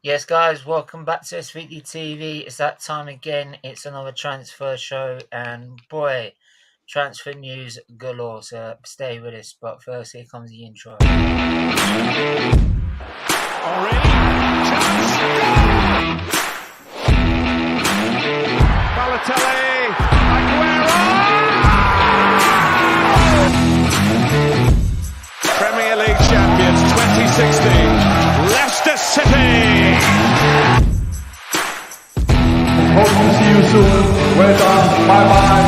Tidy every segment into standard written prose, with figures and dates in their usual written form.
Yes, guys, welcome back to SFeatleyTV. It's that time again. It's another transfer show, and boy, transfer news galore. So stay with us. But first, here comes the intro. Henri, chance, Balotelli, Aguero! Premier League champions 2016. Leicester City! Hope to see you soon. Well done. Bye-bye.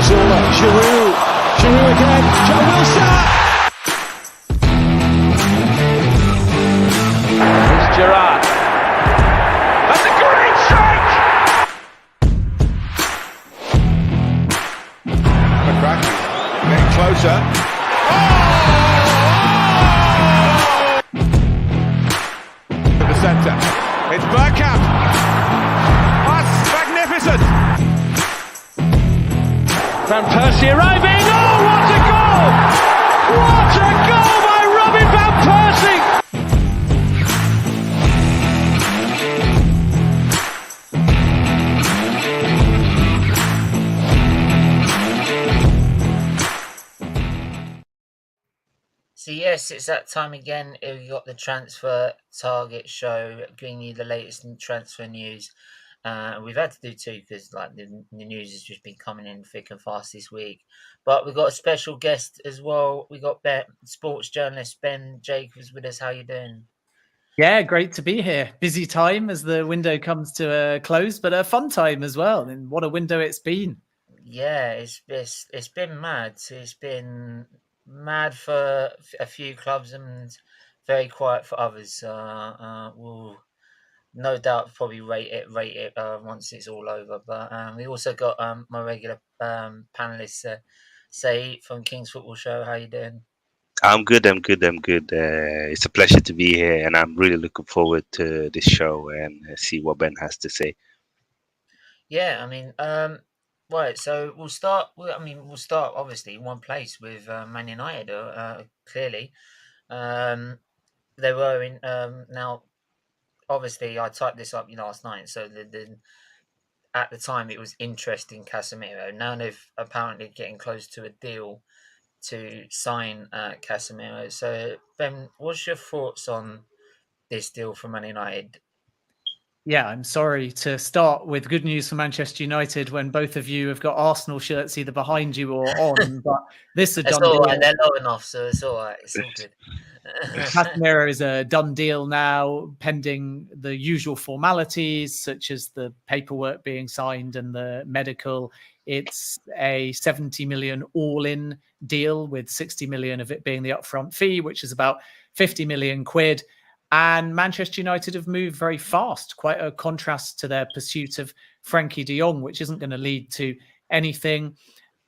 Silva, Giroud again, Joe Wilson! Here's Gerrard. That's a great strike! McCracken getting closer. Centre. It's Bergkamp. That's magnificent. Van Persie arriving. Oh, what a goal! What a goal by Robin Van Persie! So yes, it's that time again. We've got the transfer target show, bringing you the latest in transfer news. We've had to do two because the news has just been coming in thick and fast this week. But we've got a special guest as well. We got sports journalist Ben Jacobs with us. How you doing? Yeah, great to be here. Busy time as the window comes to a close, but a fun time as well. And what a window it's been. Yeah, it's been mad. It's been mad for a few clubs and very quiet for others. We'll no doubt probably rate it once it's all over. But we also got my regular panelist, Saeed from King's Football Show. How you doing? I'm good. It's a pleasure to be here, and I'm really looking forward to this show and see what Ben has to say. Yeah, I mean, right. So we'll start. We'll start obviously in one place with Man United. Clearly, they were in now. Obviously, I typed this up last night. So at the time, it was interest in Casemiro. Now they've apparently getting close to a deal to sign Casemiro. So Ben, what's your thoughts on this deal for Man United? Yeah, I'm sorry to start with good news for Manchester United when both of you have got Arsenal shirts either behind you or on, but this is a done deal. Right. They're low enough, so it's all right. It's all good. Casemiro is a done deal now, pending the usual formalities such as the paperwork being signed and the medical. It's a 70 million all-in deal with 60 million of it being the upfront fee, which is about 50 million quid. And Manchester United have moved very fast, quite a contrast to their pursuit of Frankie de Jong, which isn't going to lead to anything.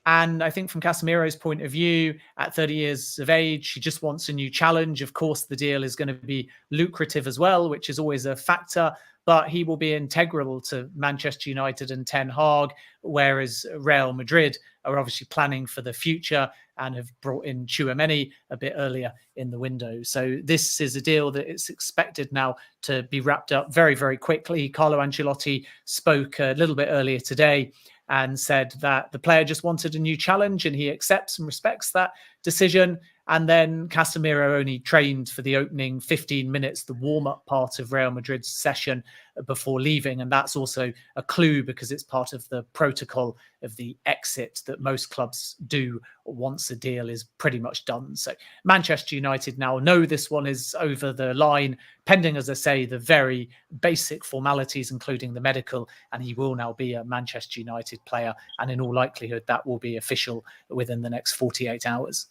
And I think from Casemiro's point of view, at 30 years of age, he just wants a new challenge. Of course, the deal is going to be lucrative as well, which is always a factor, but he will be integral to Manchester United and Ten Hag, whereas Real Madrid are obviously planning for the future and have brought in Tchouaméni a bit earlier in the window. So this is a deal that it's expected now to be wrapped up very, very quickly. Carlo Ancelotti spoke a little bit earlier today and said that the player just wanted a new challenge and he accepts and respects that decision. And then Casemiro only trained for the opening 15 minutes, the warm-up part of Real Madrid's session before leaving. And that's also a clue because it's part of the protocol of the exit that most clubs do once a deal is pretty much done. So Manchester United now know this one is over the line, pending, as I say, the very basic formalities, including the medical, and he will now be a Manchester United player. And in all likelihood, that will be official within the next 48 hours.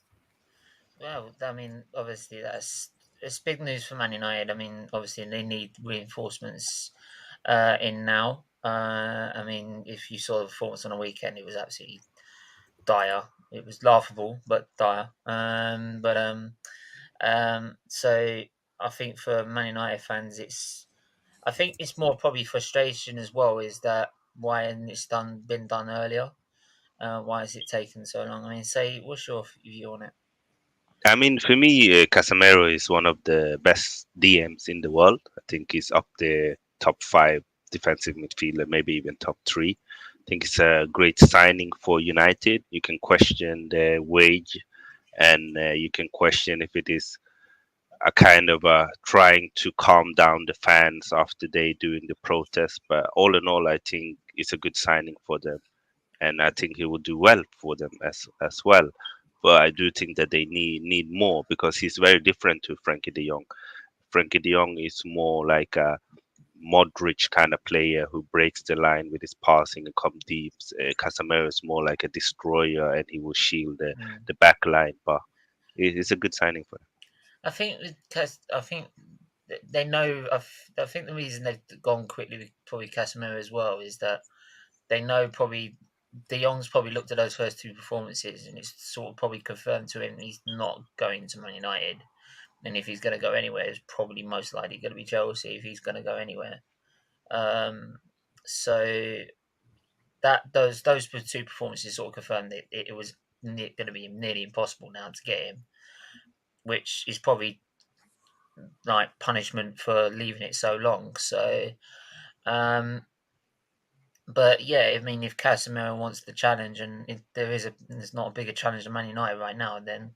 Well, I mean, obviously it's big news for Man United. I mean, obviously they need reinforcements in now. I mean, if you saw the performance on the weekend, it was absolutely dire. It was laughable, but dire. So I think for Man United fans, I think it's more probably frustration as well. Is that why hasn't it been done earlier? Why has it taken so long? I mean, what's your view on it? I mean, for me, Casemiro is one of the best DMs in the world. I think he's up there, top 5 defensive midfielder, maybe even top 3. I think it's a great signing for United. You can question the wage, and you can question if it is a kind of trying to calm down the fans after they doing the protest. But all in all, I think it's a good signing for them, and I think he will do well for them as well. But I do think that they need more because he's very different to Frankie De Jong. Frankie De Jong is more like a Modric kind of player who breaks the line with his passing and come deep. Casemiro is more like a destroyer, and he will shield the back line. But it's a good signing for them. I think I think they know. I think the reason they've gone quickly with probably Casemiro as well is that they know probably De Jong's probably looked at those first 2 performances and it's sort of probably confirmed to him he's not going to Man United. And if he's going to go anywhere, it's probably most likely going to be Chelsea if he's going to go anywhere. So that those 2 performances sort of confirmed that it was going to be nearly impossible now to get him, which is probably like punishment for leaving it so long. So, but yeah, I mean, if Casemiro wants the challenge, and if there's not a bigger challenge than Man United right now, then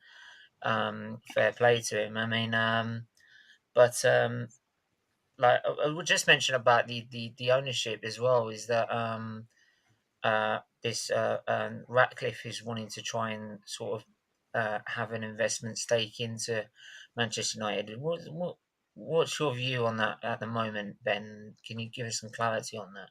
fair play to him. I mean, but like I would just mention about the ownership as well is that this Ratcliffe is wanting to try and sort of have an investment stake into Manchester United. What's your view on that at the moment, Ben? Can you give us some clarity on that?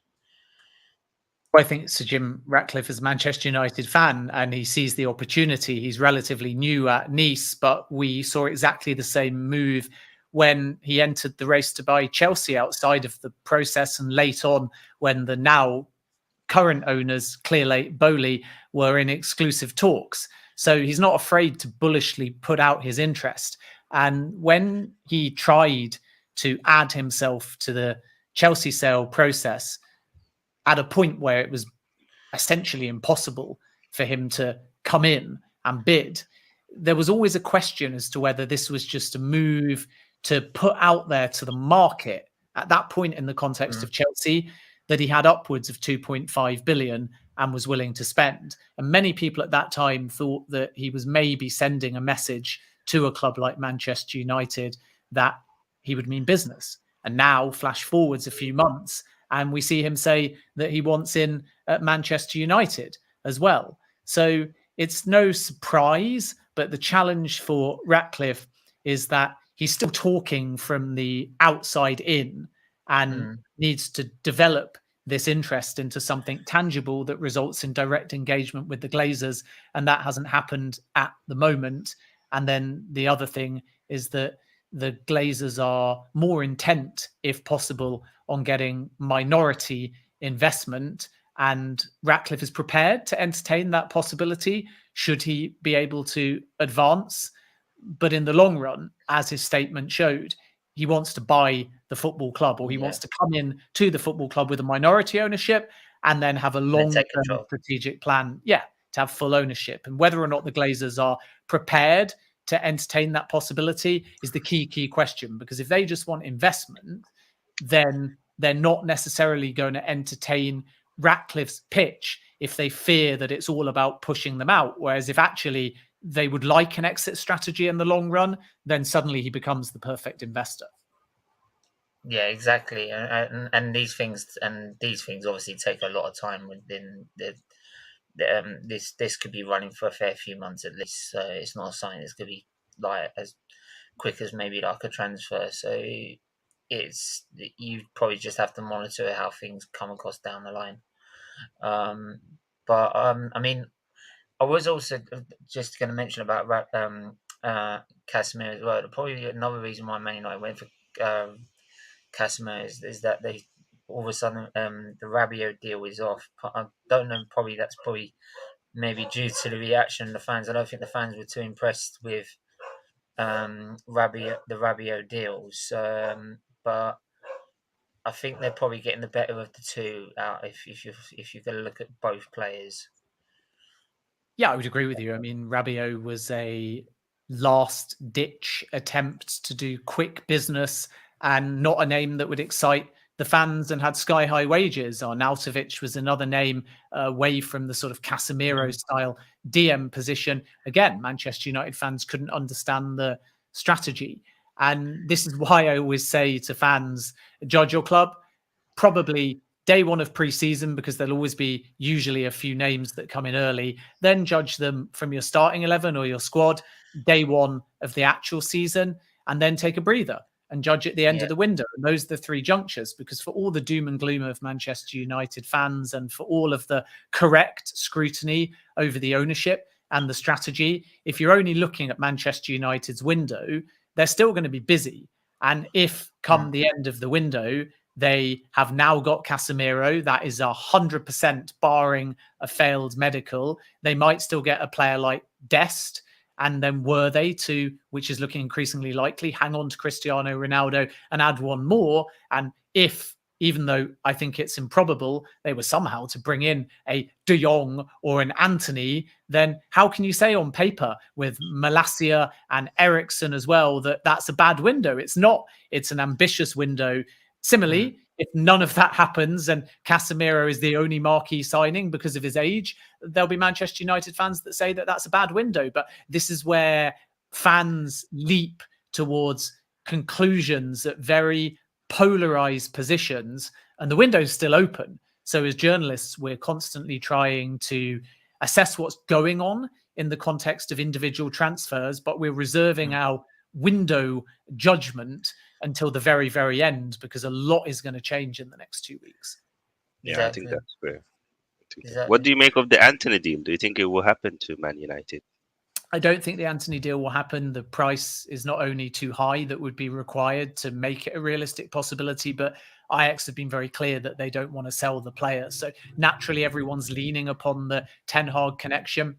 I think Sir Jim Ratcliffe is a Manchester United fan and he sees the opportunity. He's relatively new at Nice, but we saw exactly the same move when he entered the race to buy Chelsea outside of the process, and late on when the now current owners, Clearlake Bowley, were in exclusive talks. So he's not afraid to bullishly put out his interest. And when he tried to add himself to the Chelsea sale process, at a point where it was essentially impossible for him to come in and bid, there was always a question as to whether this was just a move to put out there to the market at that point in the context of Chelsea that he had upwards of 2.5 billion and was willing to spend. And many people at that time thought that he was maybe sending a message to a club like Manchester United that he would mean business. And now, flash forwards a few months, and we see him say that he wants in at Manchester United as well. So it's no surprise, but the challenge for Ratcliffe is that he's still talking from the outside in and needs to develop this interest into something tangible that results in direct engagement with the Glazers. And that hasn't happened at the moment. And then the other thing is that the Glazers are more intent, if possible, on getting minority investment. And Ratcliffe is prepared to entertain that possibility should he be able to advance. But in the long run, as his statement showed, he wants to buy the football club, or he wants to come in to the football club with a minority ownership and then have a long-term strategic plan, to have full ownership. And whether or not the Glazers are prepared to entertain that possibility is the key question. Because if they just want investment, then they're not necessarily going to entertain Ratcliffe's pitch if they fear that it's all about pushing them out. Whereas if actually they would like an exit strategy in the long run, then suddenly he becomes the perfect investor. Yeah, exactly. And these things obviously take a lot of time within this could be running for a fair few months at least. So it's not a sign it's going to be like as quick as maybe like a transfer. So you probably just have to monitor how things come across down the line. I mean, I was also just going to mention about Casemiro as well. Probably another reason why Man United went for Casemiro is that they all of a sudden the Rabiot deal is off. I don't know. Probably that's maybe due to the reaction of the fans. I don't think the fans were too impressed with the Rabiot deals. But I think they're probably getting the better of the two out if you're going to look at both players. Yeah, I would agree with you. I mean, Rabiot was a last-ditch attempt to do quick business and not a name that would excite the fans and had sky-high wages. Arnautovic was another name away from the sort of Casemiro-style DM position. Again, Manchester United fans couldn't understand the strategy. And this is why I always say to fans, judge your club probably day one of pre-season, because there'll always be usually a few names that come in early. Then judge them from your starting 11 or your squad day one of the actual season, and then take a breather and judge at the end of the window. And those are the three junctures, because for all the doom and gloom of Manchester United fans and for all of the correct scrutiny over the ownership and the strategy, if you're only looking at Manchester United's window, they're still going to be busy. And if come the end of the window, they have now got Casemiro, that is 100% barring a failed medical, they might still get a player like Dest. And then were they to, which is looking increasingly likely, hang on to Cristiano Ronaldo and add one more. And if, even though I think it's improbable, they were somehow to bring in a De Jong or an Antony, then how can you say on paper with Malacia and Eriksen as well that that's a bad window? It's not. It's an ambitious window. Similarly, if none of that happens and Casemiro is the only marquee signing because of his age, there'll be Manchester United fans that say that that's a bad window. But this is where fans leap towards conclusions at very polarized positions, and the window's still open. So as journalists, we're constantly trying to assess what's going on in the context of individual transfers, but we're reserving our window judgment until the very, very end, because a lot is going to change in the next 2 weeks. Yeah, I think that's fair. What do you make of the Antony deal? Do you think it will happen to Man United? I don't think the Antony deal will happen. The price is not only too high that would be required to make it a realistic possibility, but Ajax have been very clear that they don't want to sell the player. So naturally, everyone's leaning upon the Ten Hag connection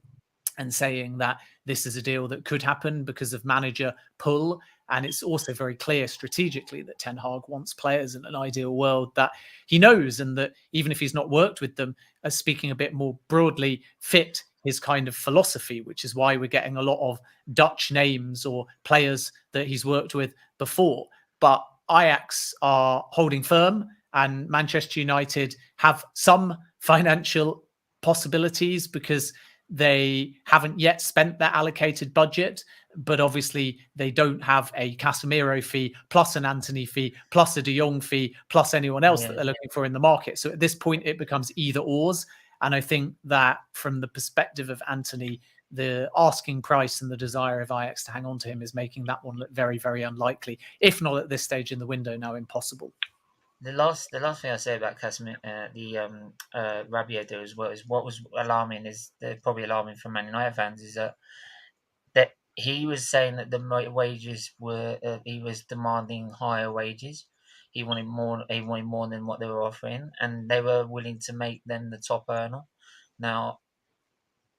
and saying that this is a deal that could happen because of manager pull. And it's also very clear strategically that Ten Hag wants players in an ideal world that he knows, and that even if he's not worked with them, as speaking a bit more broadly, fit his kind of philosophy, which is why we're getting a lot of Dutch names or players that he's worked with before. But Ajax are holding firm, and Manchester United have some financial possibilities because they haven't yet spent their allocated budget, but obviously they don't have a Casemiro fee plus an Antony fee plus a De Jong fee plus anyone else that they're looking for in the market. So at this point, it becomes either ors. And I think that from the perspective of Antony, the asking price and the desire of Ajax to hang on to him is making that one look very, very unlikely, if not at this stage in the window, now impossible. The last thing I say about Casemiro, Rabiot deal as well, is what was alarming, is probably alarming for Man United fans, is that he was saying that the wages were he was demanding higher wages. He wanted more than what they were offering, and they were willing to make them the top earner. Now,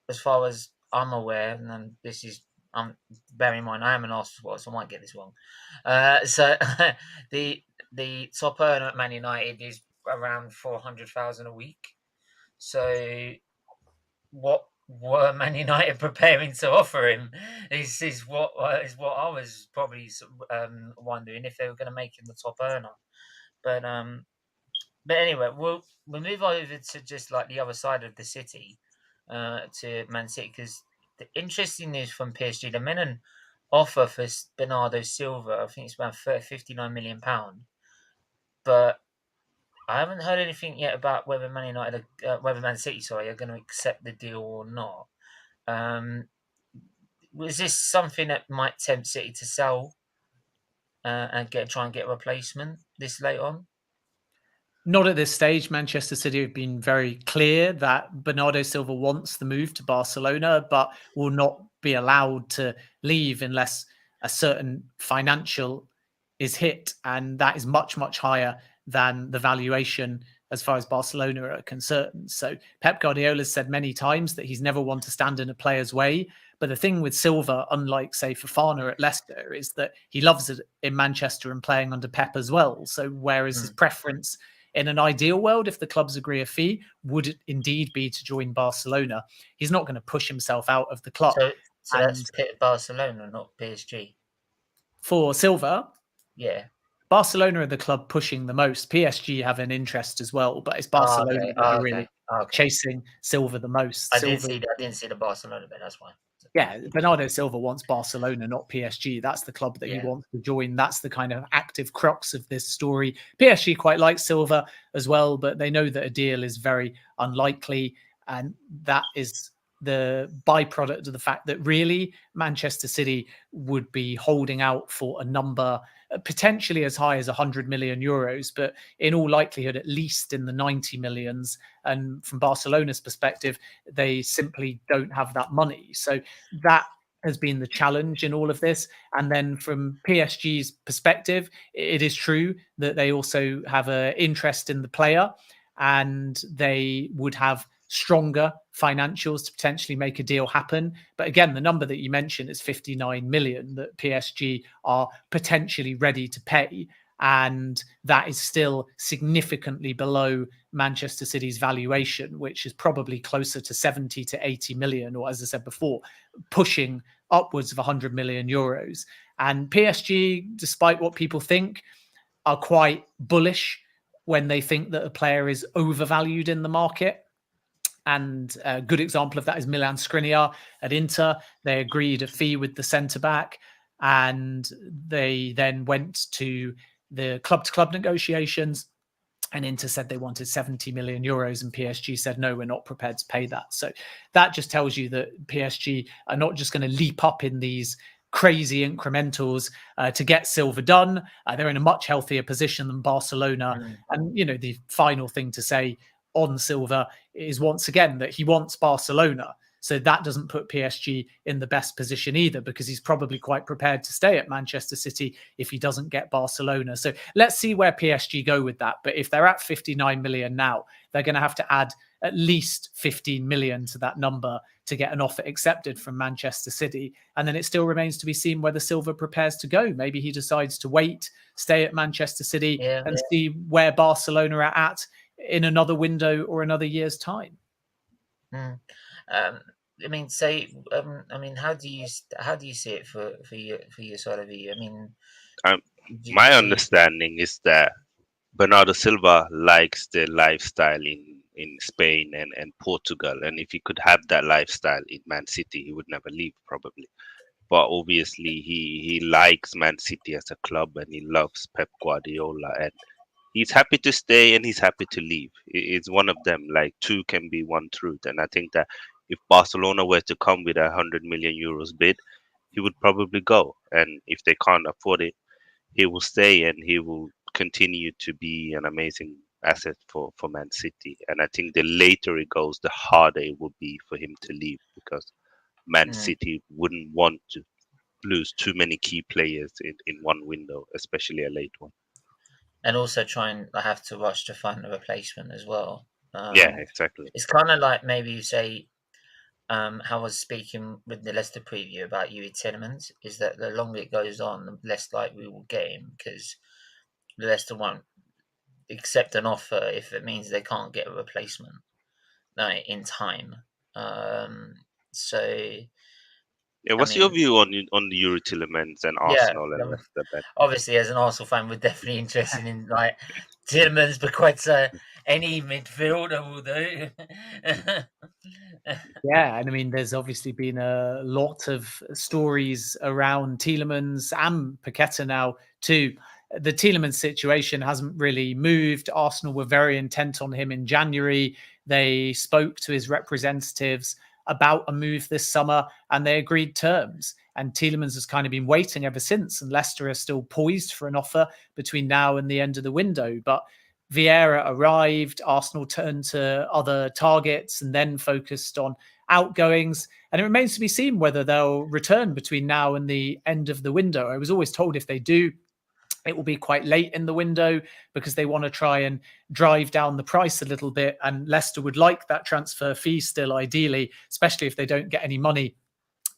as far as I'm aware, and this is, bear in mind, I am an Arsenal supporter, so I might get this wrong. So the top earner at Man United is around 400,000 a week. So what were Man United preparing to offer him is what I was probably wondering, if they were going to make him the top earner. But anyway, we'll move over to just like the other side of the city, to Man City, because the interesting news from PSG, they made an offer for Bernardo Silva. I think it's about £59 million, but I haven't heard anything yet about whether Man City are going to accept the deal or not. Was this something that might tempt City to sell and try and get a replacement this late on? Not at this stage. Manchester City have been very clear that Bernardo Silva wants the move to Barcelona, but will not be allowed to leave unless a certain financial is hit. And that is much, much higher than the valuation as far as Barcelona are concerned. So Pep Guardiola has said many times that he's never one to stand in a player's way. But the thing with Silva, unlike, say, Fofana at Leicester, is that he loves it in Manchester and playing under Pep as well. So whereas his preference in an ideal world, if the clubs agree a fee, would it indeed be to join Barcelona, he's not going to push himself out of the club. So that's Barcelona, not PSG. For Silva, Yeah. Barcelona are the club pushing the most. PSG have an interest as well, but it's Oh, Barcelona okay. that are really Okay. chasing Silva the most. I Silva, didn't see the Barcelona bit. That's why. yeah, Bernardo Silva wants Barcelona, not PSG. That's the club that he Yeah. wants to join. That's the kind of active crux of this story. PSG quite like Silva as well, but they know that a deal is very unlikely. And that is the byproduct of the fact that really Manchester City would be holding out for a number potentially as high as 100 million euros, but in all likelihood, at least in the 90 millions. And from Barcelona's perspective, they simply don't have that money. So that has been the challenge in all of this. And then from PSG's perspective, it is true that they also have an interest in the player and they would have stronger financials to potentially make a deal happen. But again, the number that you mentioned is 59 million that PSG are potentially ready to pay. And that is still significantly below Manchester City's valuation, which is probably closer to 70 to 80 million, or as I said before, pushing upwards of 100 million euros. And PSG, despite what people think, are quite bullish when they think that a player is overvalued in the market. And a good example of that is Milan Skriniar at Inter. They agreed a fee with the centre-back, and they then went to the club-to-club negotiations, and Inter said they wanted 70 million euros, and PSG said, no, we're not prepared to pay that. So that just tells you that PSG are not just going to leap up in these crazy incrementals to get Silva done. They're in a much healthier position than Barcelona. And, you know, the final thing to say on Silva is once again that he wants Barcelona. So that doesn't put PSG in the best position either, because he's probably quite prepared to stay at Manchester City if he doesn't get Barcelona. So let's see where PSG go with that. But if they're at 59 million now, they're going to have to add at least 15 million to that number to get an offer accepted from Manchester City. And then it still remains to be seen whether Silva prepares to go. Maybe he decides to wait, stay at Manchester City and see where Barcelona are at in another window or another year's time. I mean, say, I mean, how do you see it for your side of view? I mean, my understanding is that Bernardo Silva likes the lifestyle in Spain and Portugal, and if he could have that lifestyle in Man City, he would never leave probably. But obviously, he likes Man City as a club, and he loves Pep Guardiola, and he's happy to stay and he's happy to leave. It's one of them. Like, two can be one truth, and I think that if Barcelona were to come with 100 million euros bid, he would probably go. And if they can't afford it, he will stay and he will continue to be an amazing asset for Man City. And I think the later it goes, the harder it will be for him to leave, because Man City wouldn't want to lose too many key players in one window, especially a late one. And also have to rush to find a replacement as well. Yeah, exactly. It's kind of like maybe you say, how I was speaking with the Leicester preview about Yuri Tielemans, is that the longer it goes on, the less likely we will get him, because Leicester won't accept an offer if it means they can't get a replacement in time. So yeah, what's your view on the Yuri Tielemans and Arsenal and Leicester bet? Obviously, as an Arsenal fan, we're definitely interested in like Tielemans, but quite any midfielder will do. Yeah, and I mean, there's obviously been a lot of stories around Tielemans and Paqueta now too. The Tielemans situation hasn't really moved. Arsenal were very intent on him in January. They spoke to his representatives about a move this summer and they agreed terms. And Tielemans has kind of been waiting ever since. And Leicester are still poised for an offer between now and the end of the window. But Vieira arrived, Arsenal turned to other targets and then focused on outgoings. And it remains to be seen whether they'll return between now and the end of the window. I was always told if they do, it will be quite late in the window because they want to try and drive down the price a little bit. And Leicester would like that transfer fee still, ideally, especially if they don't get any money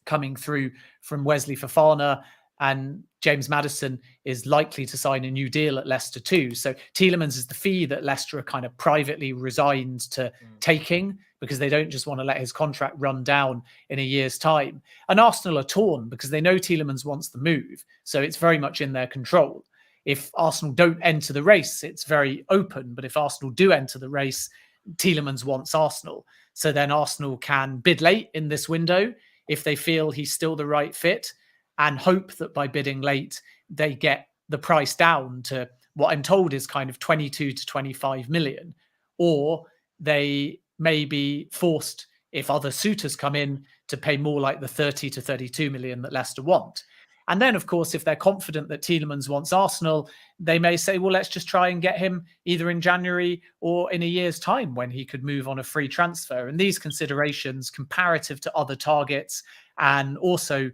coming through from Wesley Fofana. And James Maddison is likely to sign a new deal at Leicester too. So Tielemans is the fee that Leicester are kind of privately resigned to taking, because they don't just want to let his contract run down in a year's time. And Arsenal are torn because they know Tielemans wants the move. So it's very much in their control. If Arsenal don't enter the race, it's very open. But if Arsenal do enter the race, Tielemans wants Arsenal. So then Arsenal can bid late in this window if they feel he's still the right fit, and hope that by bidding late, they get the price down to what I'm told is kind of 22 to 25 million. Or they may be forced, if other suitors come in, to pay more like the 30 to 32 million that Leicester want. And then, of course, if they're confident that Tielemans wants Arsenal, they may say, well, let's just try and get him either in January or in a year's time when he could move on a free transfer. And these considerations, comparative to other targets and also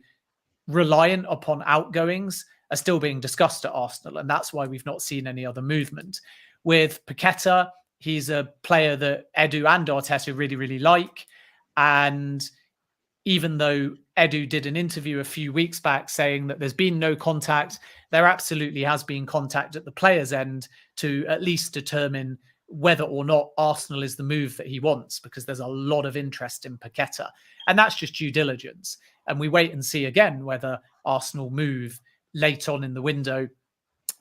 reliant upon outgoings, are still being discussed at Arsenal. And that's why we've not seen any other movement. With Paqueta, he's a player that Edu and Arteta really, really like. And even though Edu did an interview a few weeks back saying that there's been no contact, there absolutely has been contact at the player's end to at least determine whether or not Arsenal is the move that he wants, because there's a lot of interest in Paqueta. And that's just due diligence. And we wait and see again whether Arsenal move late on in the window.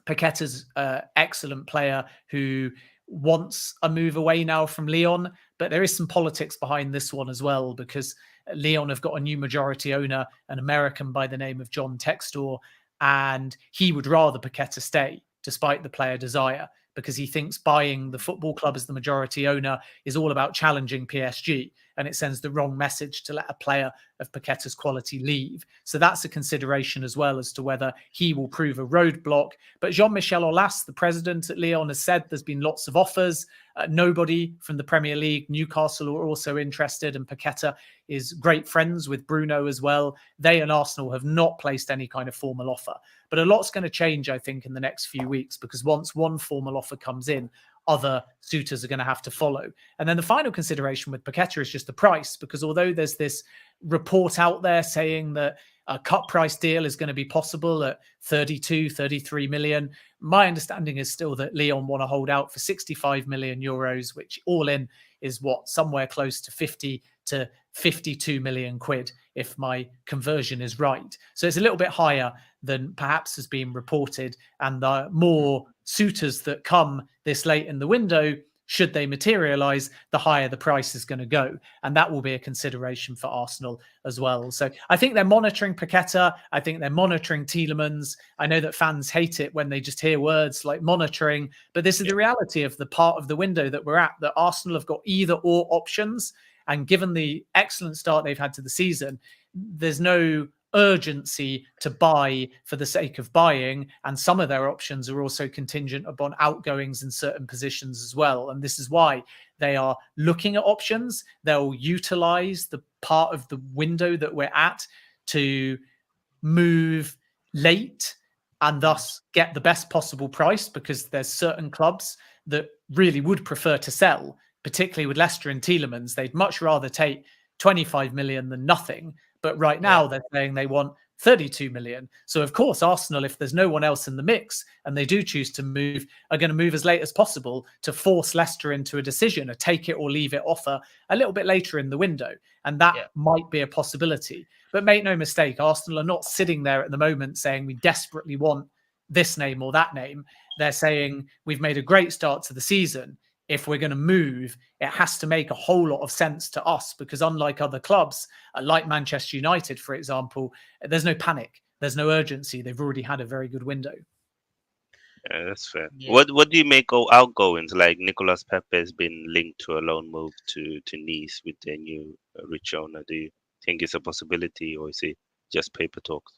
Paqueta's an excellent player who wants a move away now from Lyon, but there is some politics behind this one as well, because Lyon have got a new majority owner, an American by the name of John Textor, and he would rather Paqueta stay despite the player desire, because he thinks buying the football club as the majority owner is all about challenging PSG, and it sends the wrong message to let a player of Paqueta's quality leave. So that's a consideration as well as to whether he will prove a roadblock. But Jean-Michel Aulas, the president at Lyon, has said there's been lots of offers. Nobody from the Premier League. Newcastle are also interested, and Paqueta is great friends with Bruno as well. They and Arsenal have not placed any kind of formal offer. But a lot's going to change, I think, in the next few weeks, because once one formal offer comes in, other suitors are going to have to follow. And then the final consideration with Paqueta is just the price, because although there's this report out there saying that a cut price deal is going to be possible at 32, 33 million, my understanding is still that Lyon want to hold out for 65 million euros, which all in is what, somewhere close to 50 to 52 million quid, if my conversion is right. So it's a little bit higher than perhaps has been reported. And the more suitors that come this late in the window, should they materialize, the higher the price is going to go. And that will be a consideration for Arsenal as well. So I think they're monitoring Paqueta. I think they're monitoring Tielemans. I know that fans hate it when they just hear words like monitoring, but this is the reality of the part of the window that we're at, that Arsenal have got either or options. And given the excellent start they've had to the season, there's no urgency to buy for the sake of buying, and some of their options are also contingent upon outgoings in certain positions as well. And this is why they are looking at options. They'll utilize the part of the window that we're at to move late and thus get the best possible price, because there's certain clubs that really would prefer to sell, particularly with Leicester and Tielemans. They'd much rather take 25 million than nothing. But right now they're saying they want 32 million. So of course, Arsenal, if there's no one else in the mix and they do choose to move, are going to move as late as possible to force Leicester into a decision, a take it or leave it offer a little bit later in the window. And that might be a possibility. But make no mistake, Arsenal are not sitting there at the moment saying we desperately want this name or that name. They're saying we've made a great start to the season. If we're going to move, it has to make a whole lot of sense to us, because unlike other clubs, like Manchester United, for example, there's no panic. There's no urgency. They've already had a very good window. Yeah, that's fair. Yeah. What do you make of outgoings? Like Nicolas Pepe has been linked to a loan move to Nice with their new rich owner. Do you think it's a possibility, or is it just paper talks?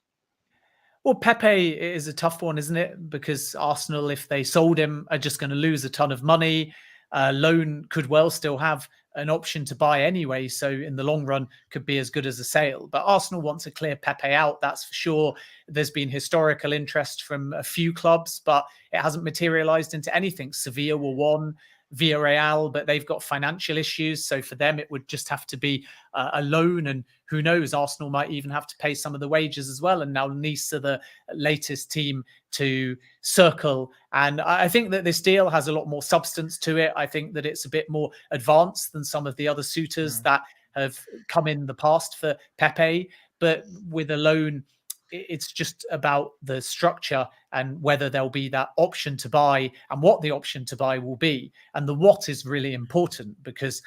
Well, Pepe is a tough one, isn't it? Because Arsenal, if they sold him, are just going to lose a ton of money. Loan could well still have an option to buy anyway, so in the long run could be as good as a sale. But Arsenal want to clear Pepe out, that's for sure. There's been historical interest from a few clubs, but it hasn't materialized into anything. Sevilla were one. Villarreal, but they've got financial issues. So for them, it would just have to be a loan. And who knows, Arsenal might even have to pay some of the wages as well. And now Nice are the latest team to circle. And I think that this deal has a lot more substance to it. I think that it's a bit more advanced than some of the other suitors that have come in the past for Pepe. But with a loan, it's just about the structure and whether there'll be that option to buy and what the option to buy will be. And the what is really important, because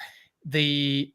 the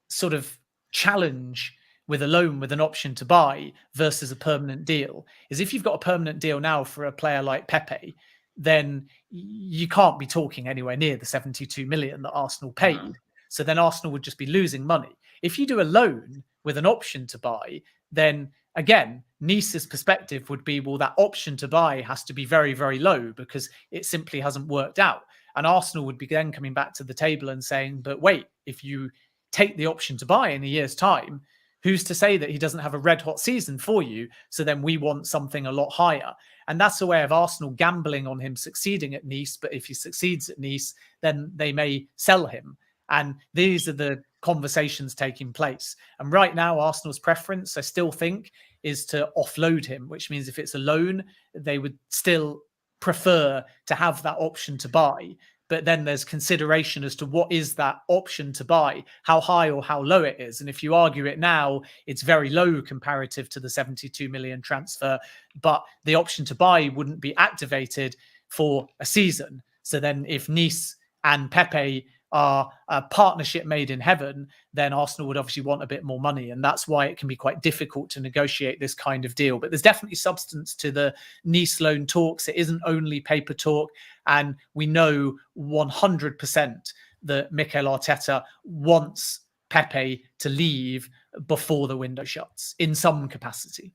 sort of challenge with a loan with an option to buy versus a permanent deal is, if you've got a permanent deal now for a player like Pepe, then you can't be talking anywhere near the 72 million that Arsenal paid. So then Arsenal would just be losing money. If you do a loan with an option to buy, then again, Nice's perspective would be, well, that option to buy has to be very, very low because it simply hasn't worked out. And Arsenal would be then coming back to the table and saying, but wait, if you take the option to buy in a year's time, who's to say that he doesn't have a red hot season for you? So then we want something a lot higher. And that's a way of Arsenal gambling on him succeeding at Nice. But if he succeeds at Nice, then they may sell him. And these are the conversations taking place. And right now, Arsenal's preference, I still think, is to offload him, which means if it's a loan, they would still prefer to have that option to buy. But then there's consideration as to what is that option to buy, how high or how low it is. And if you argue it now, it's very low comparative to the 72 million transfer, but the option to buy wouldn't be activated for a season. So then if Nice and Pepe are a partnership made in heaven, then Arsenal would obviously want a bit more money. And that's why it can be quite difficult to negotiate this kind of deal. But there's definitely substance to the Nice loan talks. It isn't only paper talk. And we know 100% that Mikel Arteta wants Pepe to leave before the window shuts in some capacity.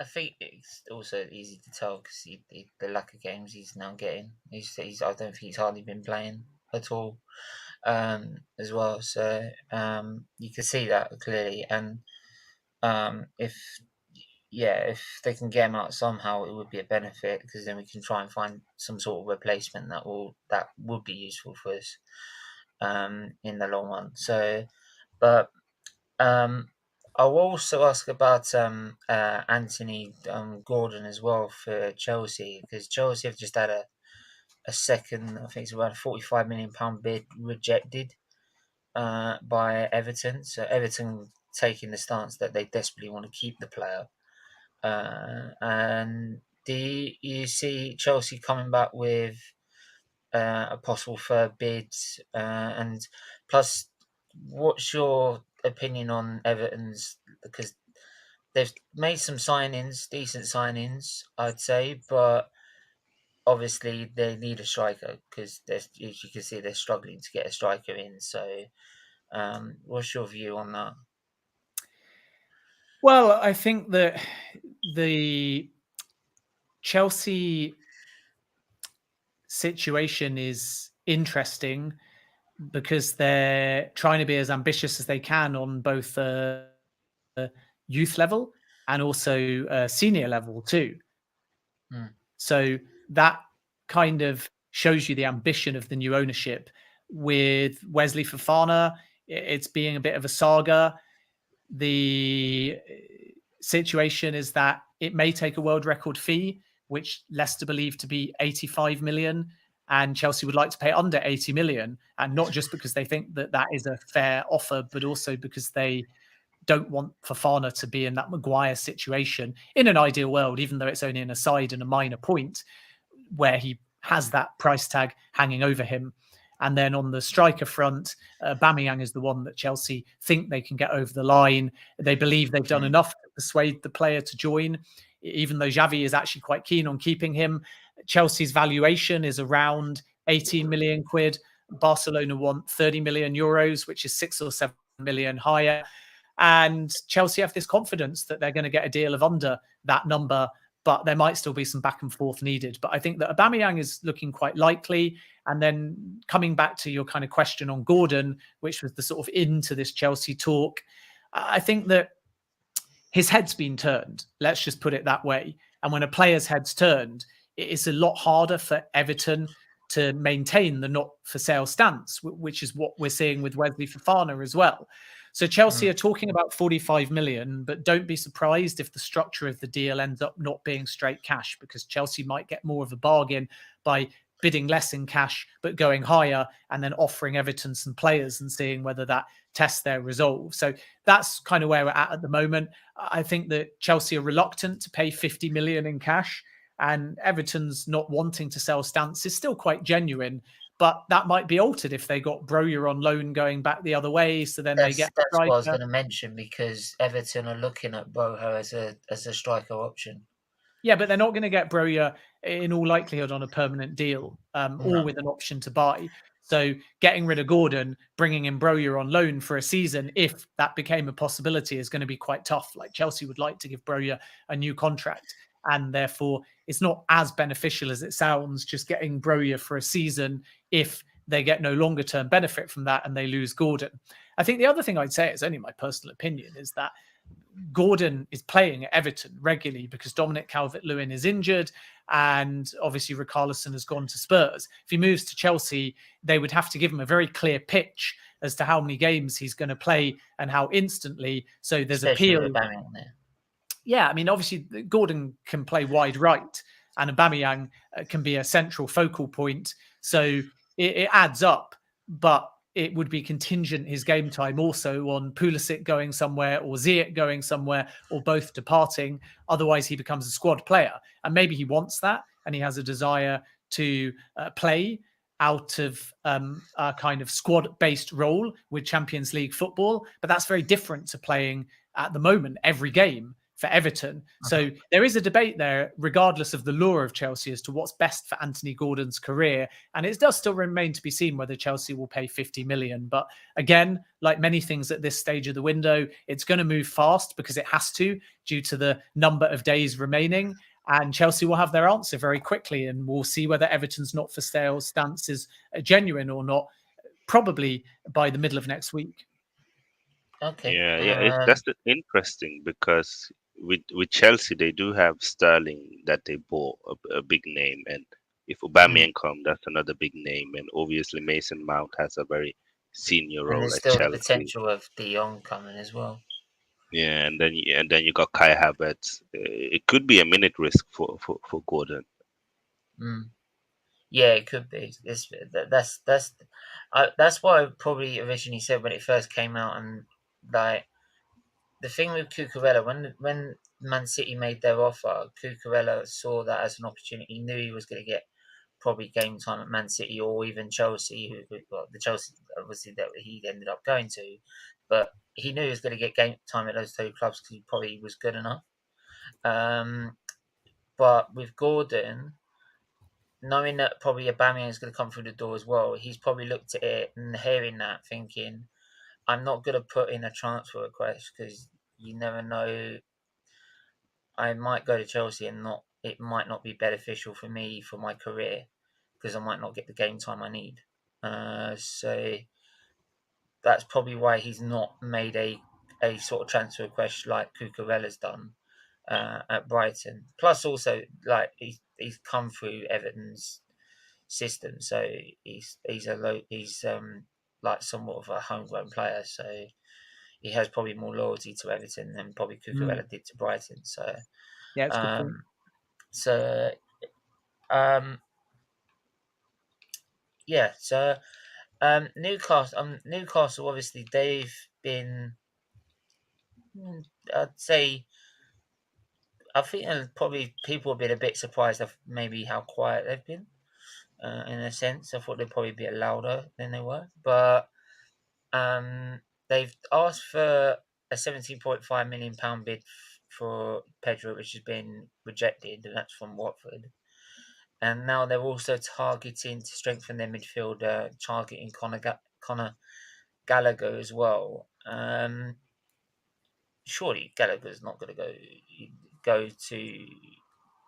I think it's also easy to tell because the lack of games he's now getting. He's I don't think he's hardly been playing at all, as well. So you can see that clearly. And if they can get him out somehow, it would be a benefit, because then we can try and find some sort of replacement that would be useful for us in the long run. So, but I'll also ask about Anthony Gordon as well for Chelsea, because Chelsea have just had a second, I think it's around £45 million bid rejected by Everton. So Everton taking the stance that they desperately want to keep the player. And do you see Chelsea coming back with a possible third bid? And plus, what's your opinion on Everton's? Because they've made some signings, decent signings, I'd say, but obviously they need a striker, because as you can see, they're struggling to get a striker in. So what's your view on that? Well, I think that the Chelsea situation is interesting because they're trying to be as ambitious as they can on both youth level and also senior level too. So that kind of shows you the ambition of the new ownership. With Wesley Fofana, it's being a bit of a saga. The situation is that it may take a world record fee, which Leicester believe to be 85 million, and Chelsea would like to pay under 80 million. And not just because they think that that is a fair offer, but also because they don't want Fofana to be in that Maguire situation in an ideal world, even though it's only an aside and a minor point, where he has that price tag hanging over him. And then on the striker front, Aubameyang is the one that Chelsea think they can get over the line. They believe they've done enough to persuade the player to join, even though Xavi is actually quite keen on keeping him. Chelsea's valuation is around 18 million quid. Barcelona want 30 million euros, which is 6 or 7 million higher. And Chelsea have this confidence that they're going to get a deal of under that number, but there might still be some back and forth needed. But I think that Aubameyang is looking quite likely. And then coming back to your kind of question on Gordon, which was the sort of into this Chelsea talk, I think that his head's been turned. Let's just put it that way. And when a player's head's turned, it's a lot harder for Everton to maintain the not for sale stance, which is what we're seeing with Wesley Fofana as well. So Chelsea are talking about 45 million, but don't be surprised if the structure of the deal ends up not being straight cash, because Chelsea might get more of a bargain by bidding less in cash, but going higher and then offering Everton some players and seeing whether that tests their resolve. So that's kind of where we're at the moment. I think that Chelsea are reluctant to pay 50 million in cash, and Everton's not wanting to sell stance is still quite genuine, but that might be altered if they got Broja on loan going back the other way. So then they get That's what I was striker. going to mention, because Everton are looking at Broja as a striker option. Yeah, but they're not going to get Broja in all likelihood on a permanent deal, or with an option to buy. So getting rid of Gordon, bringing in Broja on loan for a season, if that became a possibility, is going to be quite tough. Like, Chelsea would like to give Broja a new contract, and therefore it's not as beneficial as it sounds just getting Broja for a season if they get no longer term benefit from that and they lose Gordon. I think the other thing I'd say, it's only my personal opinion, is that Gordon is playing at Everton regularly because Dominic Calvert-Lewin is injured, and obviously Richarlison has gone to Spurs. If he moves to Chelsea, they would have to give him a very clear pitch as to how many games he's going to play and how instantly. So there's appeal. Yeah, I mean, obviously Gordon can play wide right, and Aubameyang can be a central focal point. So it adds up, but it would be contingent, his game time, also on Pulisic going somewhere or Ziyech going somewhere, or both departing. Otherwise, he becomes a squad player. And maybe he wants that, and he has a desire to play out of a kind of squad-based role with Champions League football. But that's very different to playing at the moment every game for Everton. So there is a debate there, regardless of the lure of Chelsea, as to what's best for Anthony Gordon's career. And it does still remain to be seen whether Chelsea will pay 50 million. But again, like many things at this stage of the window, it's going to move fast because it has to, due to the number of days remaining. And Chelsea will have their answer very quickly, and we'll see whether Everton's not for sale stance is genuine or not, probably by the middle of next week. Okay. Yeah. That's interesting, because with Chelsea, they do have Sterling that they bought, a big name, and if Aubameyang comes, that's another big name, and obviously Mason Mount has a very senior role and there's at still Chelsea. the potential of De Jong coming as well. Yeah, and then you got Kai Havertz. It could be a minute risk for Gordon. Yeah, it could be. That's what I probably originally said when it first came out, and like the thing with Cucurella, when Man City made their offer, Cucurella saw that as an opportunity. He knew he was going to get probably game time at Man City or even Chelsea, the Chelsea obviously that he ended up going to, but he knew he was going to get game time at those two clubs because he probably was good enough. But with Gordon, knowing that probably Aubameyang is going to come through the door as well, he's probably looked at it and hearing that, thinking, I'm not going to put in a transfer request because you never know. I might go to Chelsea and it might not be beneficial for me for my career because I might not get the game time I need. So that's probably why he's not made a sort of transfer request like Cucurella's done at Brighton. Plus, also, like he's come through Everton's system, so he's like somewhat of a homegrown player. So he has probably more loyalty to Everton than probably Cucurella did to Brighton. So yeah, it's a good point. So yeah, so Newcastle obviously they've been, I'd say, I think probably people have been a bit surprised of maybe how quiet they've been. In a sense, I thought they'd probably be louder than they were, but they've asked for a £17.5 million bid for Pedro, which has been rejected, and that's from Watford. And now they're also targeting to strengthen their midfield, targeting Conor Gallagher as well. Surely Gallagher's not going to go to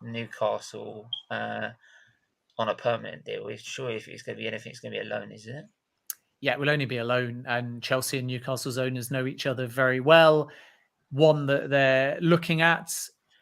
Newcastle on a permanent deal. Surely if it's going to be anything, it's going to be a loan, isn't it? Yeah, it will only be a loan, and Chelsea and Newcastle's owners know each other very well. One that they're looking at,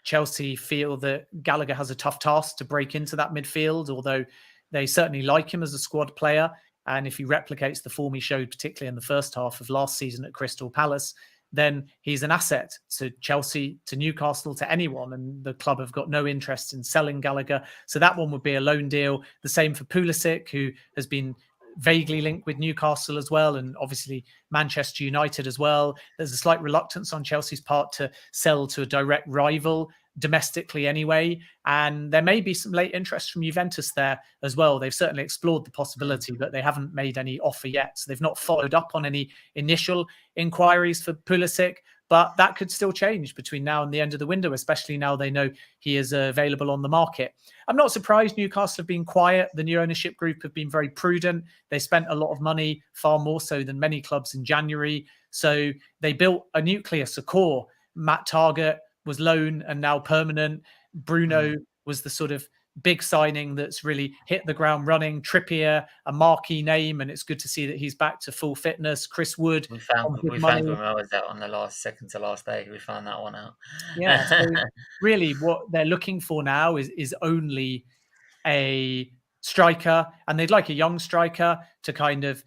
Chelsea feel that Gallagher has a tough task to break into that midfield, although They certainly like him as a squad player. And if he replicates the form he showed, particularly in the first half of last season at Crystal Palace, then he's an asset to Chelsea, to Newcastle, to anyone. And the club have got no interest in selling Gallagher. So that one would be a loan deal. The same for Pulisic, who has been vaguely linked with Newcastle as well, and obviously Manchester United as well. There's a slight reluctance on Chelsea's part to sell to a direct rival domestically anyway, and there may be some late interest from Juventus there as well. They've certainly explored the possibility, but they haven't made any offer yet, so they've not followed up on any initial inquiries for Pulisic. But that could still change between now and the end of the window, especially now they know he is available on the market. I'm not surprised Newcastle have been quiet. The new ownership group have been very prudent. They spent a lot of money, far more so than many clubs in January. So they built a nucleus, a core. Matt Targett was loan and now permanent. Bruno was the sort of big signing that's really hit the ground running. Trippier, a marquee name, and it's good to see that he's back to full fitness. Chris Wood, We found Gomez out on the second to last day. We found that one out. Yeah, so really what they're looking for now is only a striker, and they'd like a young striker to kind of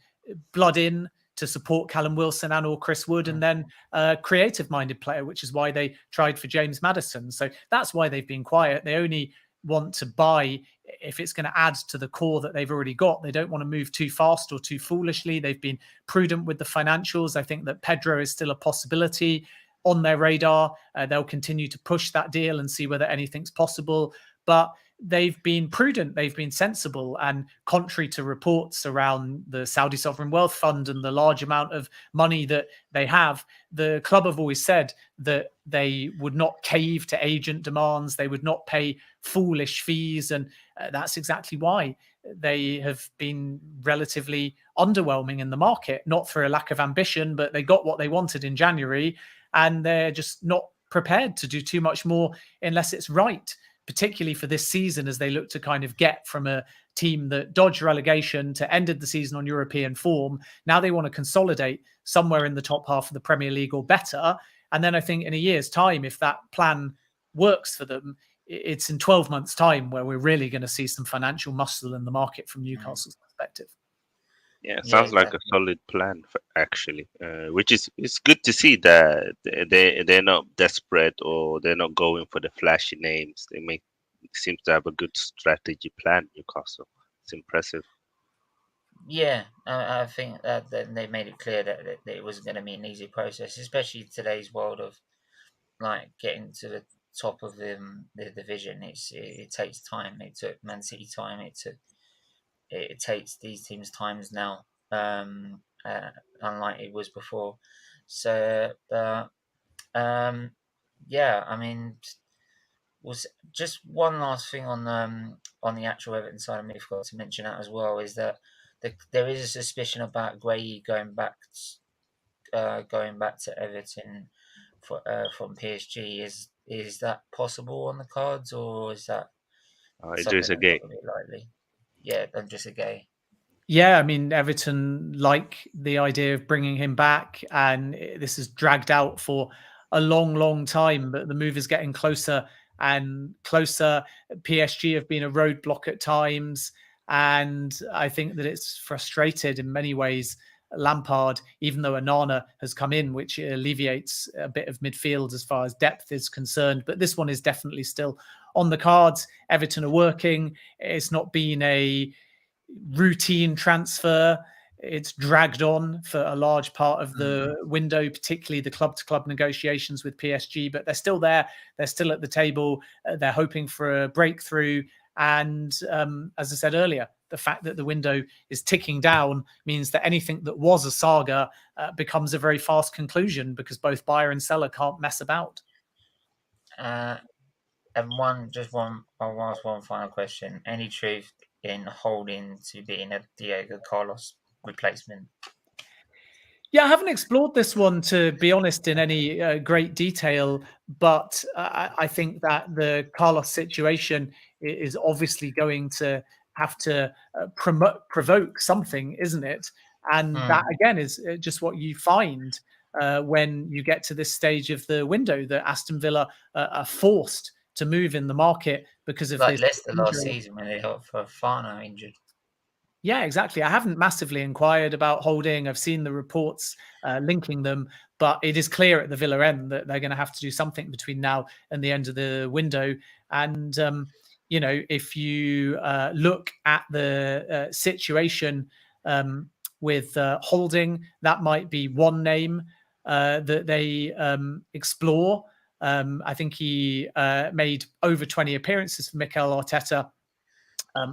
blood in to support Callum Wilson and or Chris Wood, and then a creative-minded player, which is why they tried for James Maddison. So that's why they've been quiet. They only want to buy if it's going to add to the core that they've already got. They don't want to move too fast or too foolishly. They've been prudent with the financials. I think that Pedro is still a possibility on their radar. They'll continue to push that deal and see whether anything's possible. But they've been prudent, they've been sensible, and contrary to reports around the Saudi Sovereign Wealth Fund and the large amount of money that they have, the club have always said that they would not cave to agent demands, they would not pay foolish fees, and that's exactly why they have been relatively underwhelming in the market, not for a lack of ambition, but they got what they wanted in January, and they're just not prepared to do too much more unless it's right, particularly for this season, as they look to kind of get from a team that dodged relegation to ended the season on European form. Now they want to consolidate somewhere in the top half of the Premier League or better. And then I think in a year's time, if that plan works for them, it's in 12 months' time where we're really going to see some financial muscle in the market from Newcastle's perspective. Yeah, sounds like a solid plan, actually, which is it's good to see that they're not desperate or they're not going for the flashy names. They seems to have a good strategy plan, Newcastle. It's impressive. Yeah, I think that they made it clear that it wasn't going to be an easy process, especially in today's world of like getting to the top of the division. It takes time. It took Man City time. It takes these teams times now, unlike it was before. So, yeah, I mean, was just one last thing on the actual Everton side. I forgot to mention that as well, is that there is a suspicion about Gray going back to Everton from PSG. Is that possible on the cards, or is that Idris Gueye? Likely? Yeah, I'm just a gay. Yeah, I mean, Everton like the idea of bringing him back, and this is dragged out for a long, long time, but the move is getting closer and closer. PSG have been a roadblock at times, and I think that it's frustrated in many ways Lampard, even though Onana has come in, which alleviates a bit of midfield as far as depth is concerned. But this one is definitely still on the cards. Everton are working. It's not been a routine transfer. It's dragged on for a large part of the window, particularly the club-to-club negotiations with PSG, but they're still there. They're still at the table. They're hoping for a breakthrough. And as I said earlier, the fact that the window is ticking down means that anything that was a saga becomes a very fast conclusion, because both buyer and seller can't mess about. And I'll ask one final question. Any truth in holding to being a Diego Carlos replacement? Yeah, I haven't explored this one, to be honest, in any great detail, but I think that the Carlos situation is obviously going to have to provoke something, isn't it? And that, again, is just what you find when you get to this stage of the window, that Aston Villa are forced to move in the market because of like this Leicester last injury. season when they got Fofana injured. Yeah, exactly. I haven't massively inquired about Holding. I've seen the reports linking them, but it is clear at the Villa end that they're going to have to do something between now and the end of the window. And, if you look at the situation with Holding, that might be one name that they explore. I think he made over 20 appearances for Mikel Arteta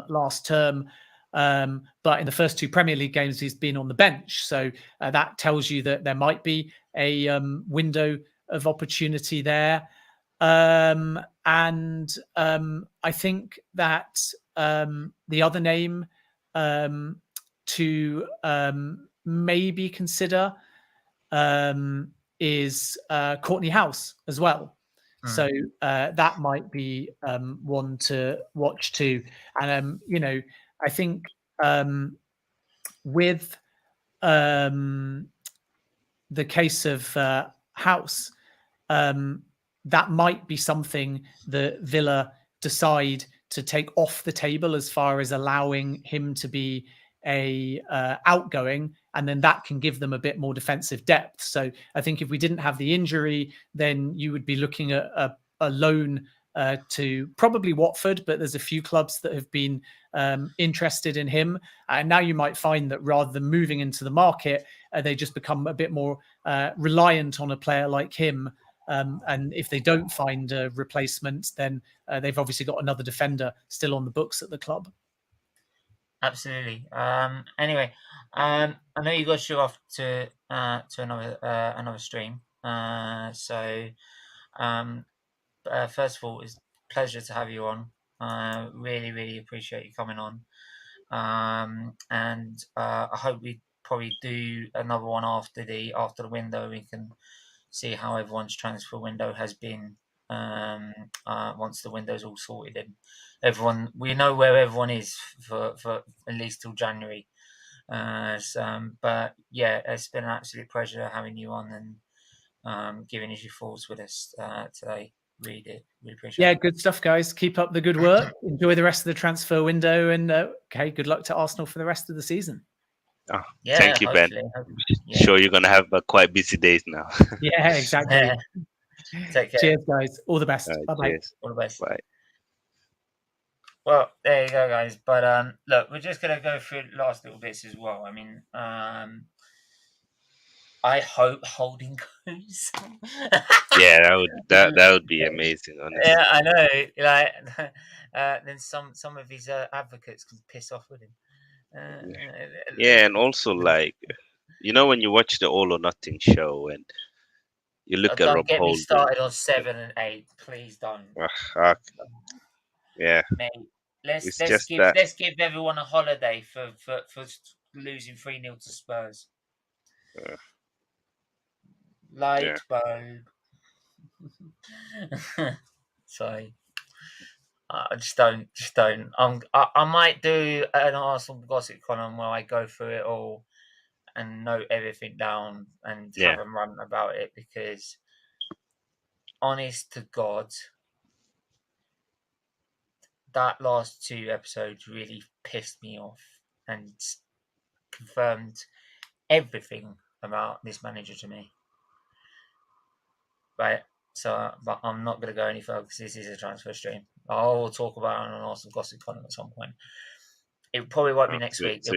last term. But in the first 2 Premier League games, he's been on the bench. So that tells you that there might be a window of opportunity there. I think that the other name to maybe consider is Courtney House as well. So that might be one to watch too. And, I think with the case of House, that might be something that Villa decide to take off the table as far as allowing him to be a outgoing, and then that can give them a bit more defensive depth. So I think if we didn't have the injury, then you would be looking at a loan to probably Watford, but there's a few clubs that have been interested in him. And now you might find that rather than moving into the market, they just become a bit more reliant on a player like him. And if they don't find a replacement, then they've obviously got another defender still on the books at the club. Absolutely. Anyway, I know you got to shoot off to another stream. First of all, it's a pleasure to have you on. Really, really appreciate you coming on. And I hope we probably do another one after the window. We can see how everyone's transfer window has been once the window's all sorted, and we know where everyone is for at least till January. But yeah, it's been an absolute pleasure having you on and giving us your thoughts with us today. Really appreciate it. Yeah, good stuff, guys. Keep up the good work. Enjoy the rest of the transfer window, and good luck to Arsenal for the rest of the season. Oh, yeah, thank you, Ben. Yeah. Sure, you're going to have quite busy days now. Yeah, exactly. Take care. Cheers, guys. All the best. Bye-bye. All the best. Bye. Well, there you go, guys. But look, we're just going to go through the last little bits as well. I mean, I hope Holding goes. Yeah, that would be amazing, honestly. Yeah, I know. Like, then some of his advocates can piss off with him. Yeah, and also when you watch the All or Nothing show and you look at Rob Don't get me Holding. started on 7 and 8, please don't. Yeah, mate. Let's give everyone a holiday for losing 3-0 to Spurs. Light bulb. Sorry. Just don't. I might do an Arsenal gossip column where I go through it all and note everything down and have a rant about it, because honest to God, that last 2 episodes really pissed me off and confirmed everything about this manager to me. Right. So, but I'm not going to go any further because this is a transfer stream. I will talk about it on an Arsenal gossip column at some point. It probably won't be next week. So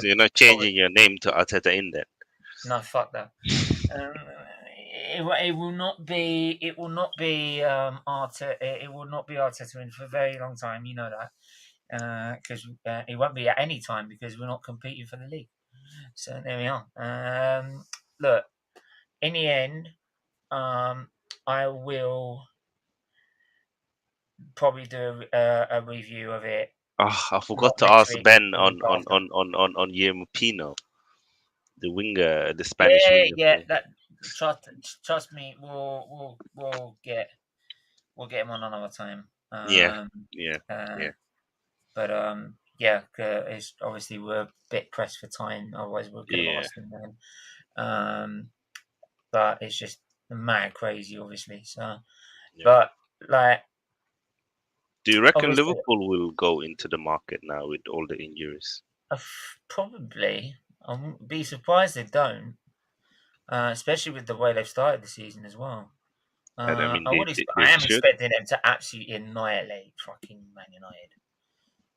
you're not changing your name to Arteta in there? No, fuck that. It will not be. It will not be Arteta. It will not be Arteta in for a very long time. You know that, because it won't be at any time because we're not competing for the league. So there we are. Look, in the end, I will probably do a review of it. Oh, I forgot to ask Ben on Pino, the winger, the Spanish winger. Yeah. That trust me, we'll get him on another time. Yeah. But it's obviously we're a bit pressed for time. Otherwise, we're going to ask him then. But it's just mad crazy, obviously. So, but like Do you reckon Obviously, Liverpool will go into the market now with all the injuries? probably. I wouldn't be surprised they don't, especially with the way they've started the season as well. And I mean, I they am should. expecting them to absolutely annihilate fucking Man United.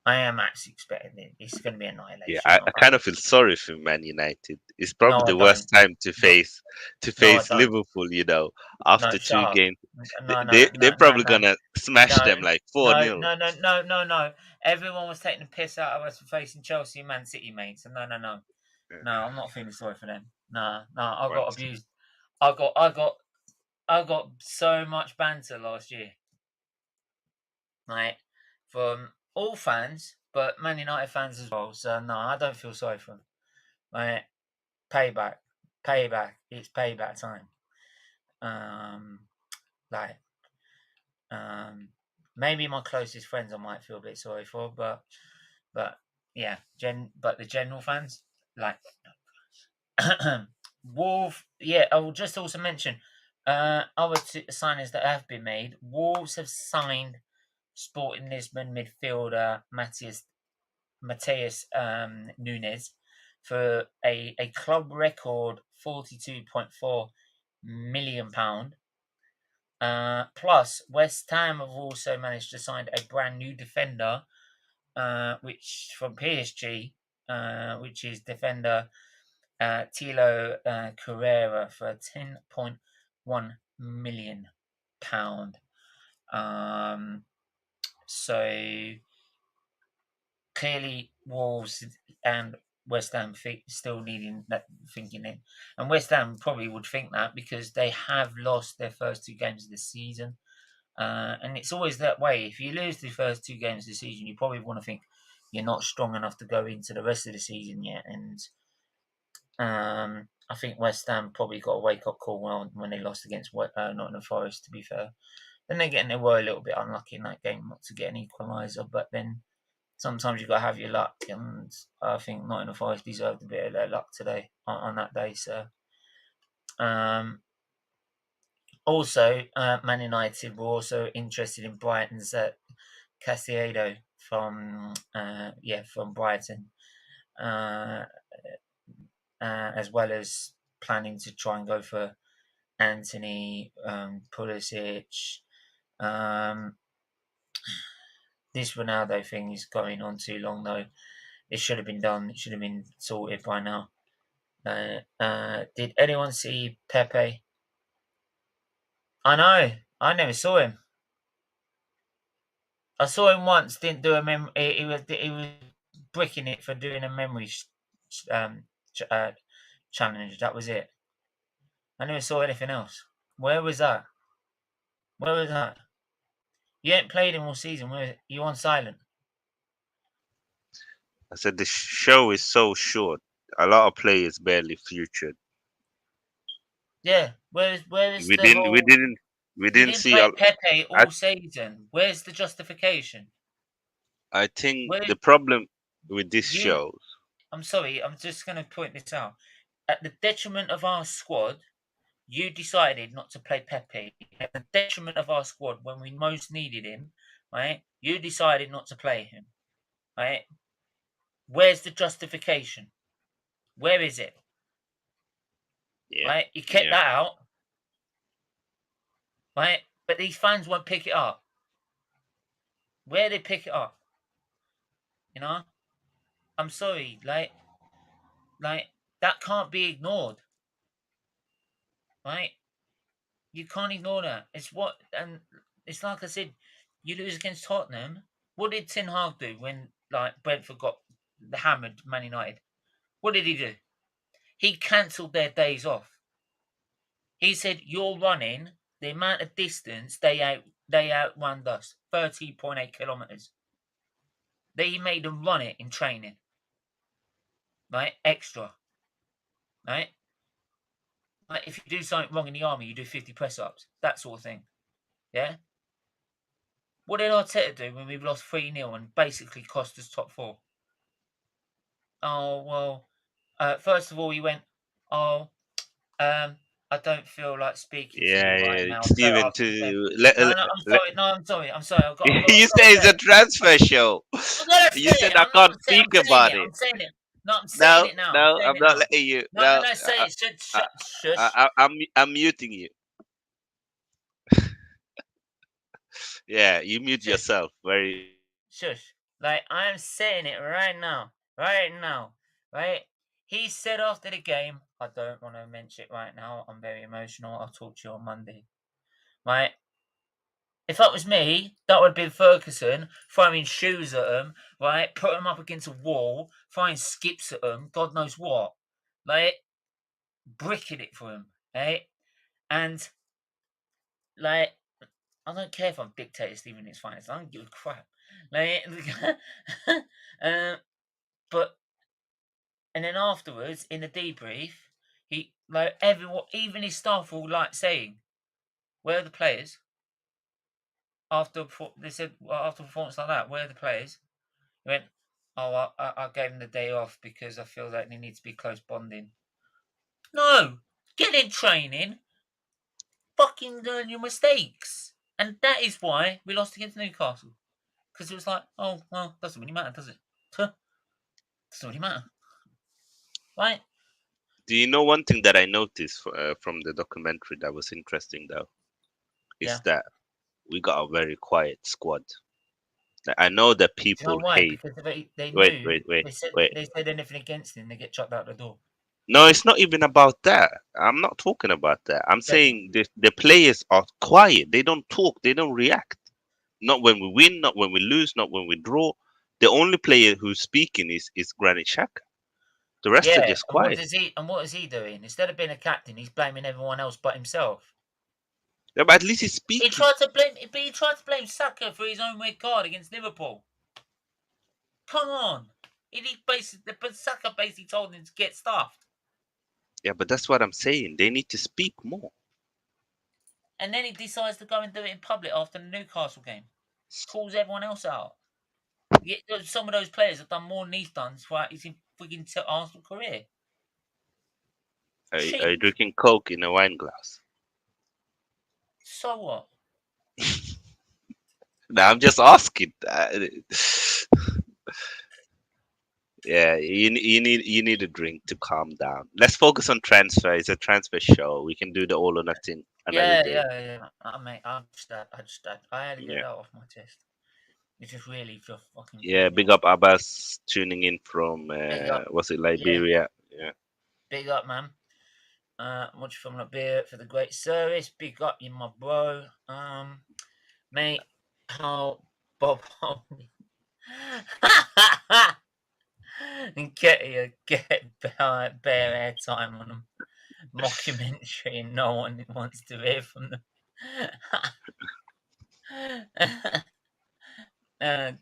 I am actually expecting it. It's going to be Yeah, annihilation. I kind of feel sorry for Man United. It's No, probably I the don't. worst time to No, no, I face don't. Liverpool. No, After shut two up. games, No, no, they're no, no, probably no, gonna smash no, them like 4-0. no. Everyone was taking the piss out of us for facing Chelsea and Man City, mate. So no. No, I'm not feeling sorry for them. No, I got Once. abused. I got so much banter last year, right, from all fans, but Man United fans as well. So no, I don't feel sorry for them. Right, payback. It's payback time. Um, like, maybe my closest friends I might feel a bit sorry for, but yeah, but the general fans, like, Wolves. Yeah, I will just also mention other signings that have been made. Wolves have signed Sporting Lisbon midfielder Mateus Nunes for a club record £42.4 million. Plus, West Ham have also managed to sign a brand new defender, which from PSG, which is defender Tilo Carrera for £10.1 million. So clearly, Wolves and West Ham still needing that thinking in, and West Ham probably would think that because they have lost their first two games of the season, and it's always that way. If you lose the first two games of the season, you probably want to think you're not strong enough to go into the rest of the season yet, and I think West Ham probably got a wake up call when they lost against Nottingham Forest. To be fair, then they were a little bit unlucky in that game not to get an equaliser, but then sometimes you've got to have your luck, and I think Nottingham Forest deserved a bit of their luck today on that day. So, also, Man United were also interested in Brighton's Caicedo from Brighton, as well as planning to try and go for Anthony Pulisic. This Ronaldo thing is going on too long, though. It should have been done. It should have been sorted by now. Did anyone see Pepe? I know. I never saw him. I saw him once. Didn't do a memory. He was bricking it for doing a memory challenge. That was it. I never saw anything else. Where was that? Where was that? You ain't played him all season. Where you on silent? I said the show is so short. A lot of players barely featured. Yeah. Where's We the didn't. whole? We You didn't didn't see. play Pepe I all season. Where's the justification? I think Where the problem with this you? show. I'm sorry. I'm just going to point this out. At the detriment of our squad, you decided not to play Pepe. At the detriment of our squad, when we most needed him, right? You decided not to play him, right? Where's the justification? Where is it? Yeah, Right? You kept yeah. that out, right? But these fans won't pick it up. Where they pick it up? You know? I'm sorry, like that can't be ignored, right? You can't ignore that. And it's like I said, you lose against Tottenham. What did Ten Hag do when like Brentford got hammered Man United? What did he do? He cancelled their days off. He said, "You're running the amount of distance they outrun us, 30.8 kilometers. They made them run it in training, right? Extra, right? Like if you do something wrong in the army, you do 50 press ups, that sort of thing. Yeah. What did Arteta do when we've lost 3-0 and basically cost us top four? Oh well. First of all, he went, "Oh, I don't feel like speaking to Yeah, you right yeah. now. Straight Steven, after the game. let, No, I'm sorry. No, I'm sorry. I'm sorry. you I've got to say it's say a it. transfer show. I'm gonna You say said it. I can't I'm speak saying about it. it. I'm saying it. No, I'm saying No, it now. I'm no, saying I'm it not now. letting you. No, No, say it. I, Shush. I'm muting you. Yeah, you mute Shush. yourself. Very. Shush. Like, I'm saying it right now. Right now. Right? He said after the game, I don't want to mention it right now. I'm very emotional. I'll talk to you on Monday. Right? If that was me, that would have been Ferguson throwing shoes at him, right? Putting him up against a wall, throwing skips at him, God knows what. Like, bricking it for him, right? And, like, I don't care if I'm dictator Stephen is finest. I don't give a crap. Like, but and then afterwards in the debrief, he like everyone, even his staff, were all like saying, "Where are the players?" They said, well, after a performance like that, where are the players? He went, "Oh, I gave them the day off because I feel like they need to be close bonding." No, get in training, fucking learn your mistakes, and that is why we lost against Newcastle. Because it was like, oh, well, doesn't really matter, does it? Doesn't really matter. Right? Do you know one thing that I noticed from the documentary that was interesting though? Is Yeah. that we got a very quiet squad. Like, I know that Do you know people why? hate. Because they Wait, knew, wait, wait, they said wait. anything against him, they get chucked out the door. No, it's not even about that. I'm not talking about that. I'm Yes. saying the players are quiet. They don't talk. They don't react. Not when we win, not when we lose, not when we draw. The only player who's speaking is Granit Xhaka. The rest are Yeah, just and quiet. what is he doing? Instead of being a captain, he's blaming everyone else but himself. Yeah, but at least he's speaking. He tried to blame Saka for his own red card against Liverpool. Come on. But Saka basically told him to get stuffed. Yeah, but that's what I'm saying. They need to speak more. And then he decides to go and do it in public after the Newcastle game. Calls everyone else out. Some of those players have done more knee stunts throughout his freaking Arsenal career. Are Cheap. you drinking Coke in a wine glass? So what? No, I'm just asking. Yeah, you need a drink to calm down. Let's focus on transfer. It's a transfer show. We can do the all or nothing another day. Yeah. Mate, I had to get Yeah, that off my chest. It just really just fucking. yeah. Big up Abbas tuning in from Big up, was it yeah. Liberia? Yeah. Big up, man. Much from Rabiot for the great service. Big up, you my bro. Mate, how Bob and get bare airtime on them. Mockumentary, and no one wants to hear from them.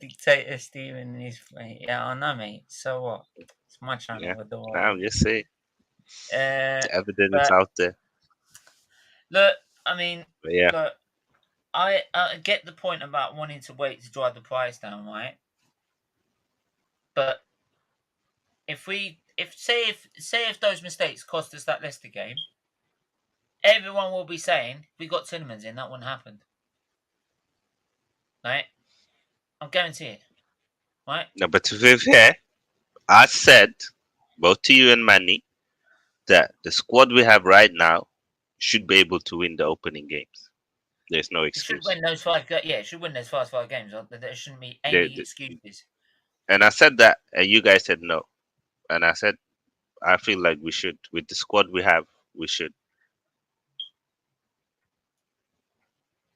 Dictator Stephen and his mate. Yeah, I know, mate. So what? It's my channel Yeah. with the Nah, I'm just saying. The evidence is but out there. look, I mean, But yeah. look, I get the point about wanting to wait to drive the price down, right? But if those mistakes cost us that Leicester game, everyone will be saying we got Tielemans in, that wouldn't happen, right? I'm guarantee it, right? No, but to be fair, I said both to you and Manny that the squad we have right now should be able to win the opening games. There's no It should excuse. win those five. Yeah, it should win those first five games. There shouldn't be The- any the- excuses. and I said that, and you guys said no. And I said I feel like we should, with the squad we have, we should.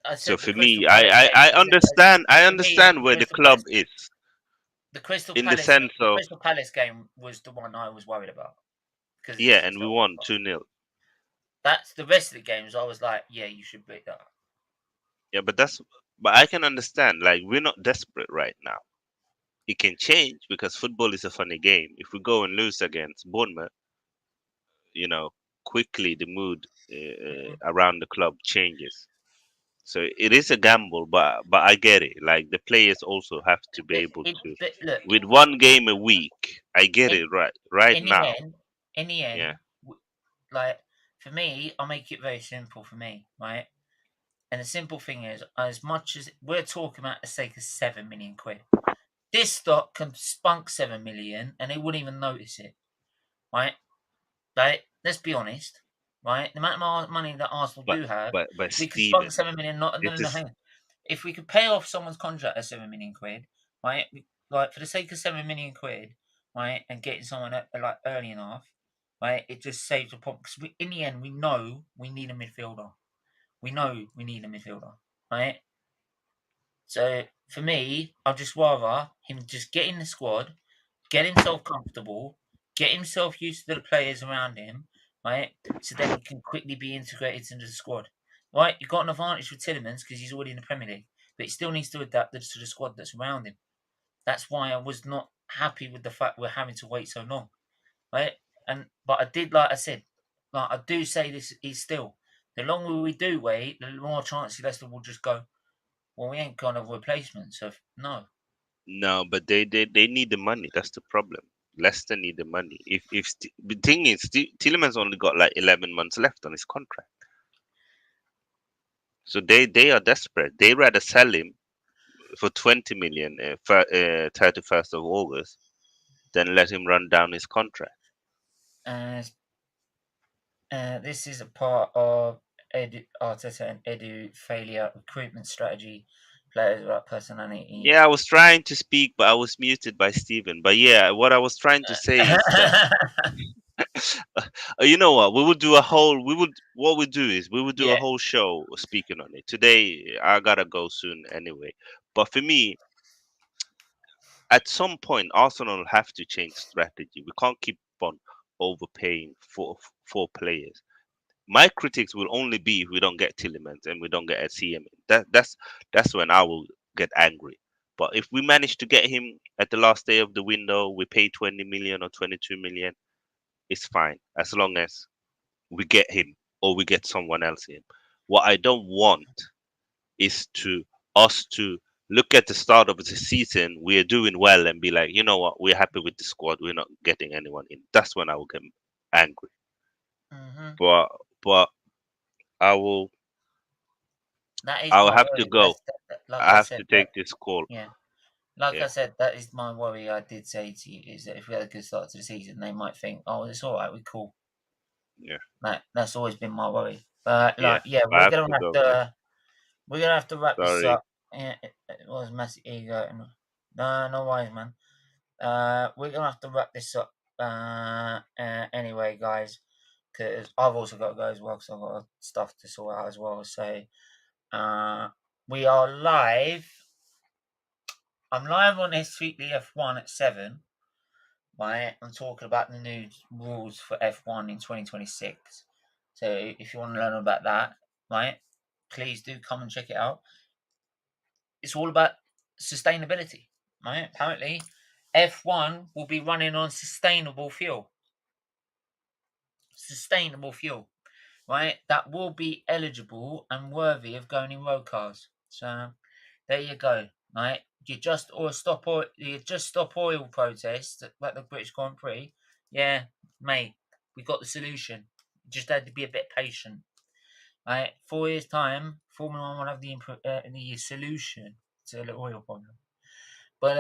I So said the for Crystal me, Palace game. I For understand. I me, understand where the club is The Crystal in the Palace game. sense The of Crystal Palace game was the one I was worried about because yeah, it's and we so. won 2-0. That's the rest of the games. I was like, yeah, you should beat that. Yeah, but I can understand. Like we're not desperate right now. It can change because football is a funny game. If we go and lose against Bournemouth, you know, quickly the mood around the club changes. So it is a gamble, but I get it. Like the players also have to be able to, But look, with one game a week. I get in, it right in the now. end, in the Yeah, end, like for me, I'll make it very simple for me, right? And the simple thing is, as much as we're talking about the sake of 7 million quid, this stock can spunk 7 million and they wouldn't even notice it, right? Right? Let's be honest, right? The amount of money that Arsenal But do have, but we could spunk Steven, 7 million. Not this no, is hang on. If we could pay off someone's contract at 7 million quid, right? Like for the sake of 7 million quid, right, and getting someone like early enough, right? It just saves the problem because in the end we know we need a midfielder. We know we need a midfielder, right? So for me, I'd just rather him just get in the squad, get himself comfortable, get himself used to the players around him, right? So then he can quickly be integrated into the squad, right? You've got an advantage with Tielemans because he's already in the Premier League, but he still needs to adapt to the squad that's around him. That's why I was not happy with the fact we're having to wait so long, right? But I did, like I said, like I do say this is still the longer we do wait, the more chances Leicester will just go. Well, we ain't got a replacement, so no. no, but they need the money. That's the problem. Leicester need the money. The thing is, Tielemans only got like 11 months left on his contract, so they are desperate. They rather sell him for 20 million 31st of August than let him run down his contract. This is a part of Arteta and Edu failure recruitment strategy. Players without personality. Yeah, I was trying to speak, but I was muted by Steven. But yeah, what I was trying to say is that you know what? What we do is we would do a Yeah. whole show speaking on it. Today, I gotta go soon anyway. But for me, at some point, Arsenal have to change strategy. We can't keep on overpaying for players. My critics will only be if we don't get Tillemans and we don't get a CM. That's when I will get angry. But if we manage to get him at the last day of the window, we pay 20 million or 22 million, it's fine as long as we get him or we get someone else in. What I don't want is to us to look at the start of the season, we're doing well and be like, you know what, we're happy with the squad, we're not getting anyone in. That's when I will get angry. Mm-hmm. But but I will That is I will my have to worry. go. Like I I have said, to take this call. yeah. Like Yeah, I said, that is my worry. I did say to you is that if we had a good start to the season, they might think, "Oh, it's all right, we're cool." yeah, That's always been my worry. But yeah. like, yeah, I have to go, mate. we're gonna have to wrap this Sorry. up. Yeah, it was massive ego. No, no worries, man. We're gonna have to wrap this up. Anyway, guys, because I've also got to go as well, because I've got stuff to sort out as well. So, we are live. I'm live on SFeatley F1 at 7. Right, I'm talking about the new rules for F1 in 2026. So, if you want to learn about that, right, please do come and check it out. It's all about sustainability, right? Apparently, F1 will be running on sustainable fuel. Sustainable fuel, right? That will be eligible and worthy of going in road cars. So there you go, right? You just stop oil protests like the British Grand Prix. Yeah, mate, we got the solution. You just had to be a bit patient, right? 4 years time, Formula One will have the solution to the oil problem, but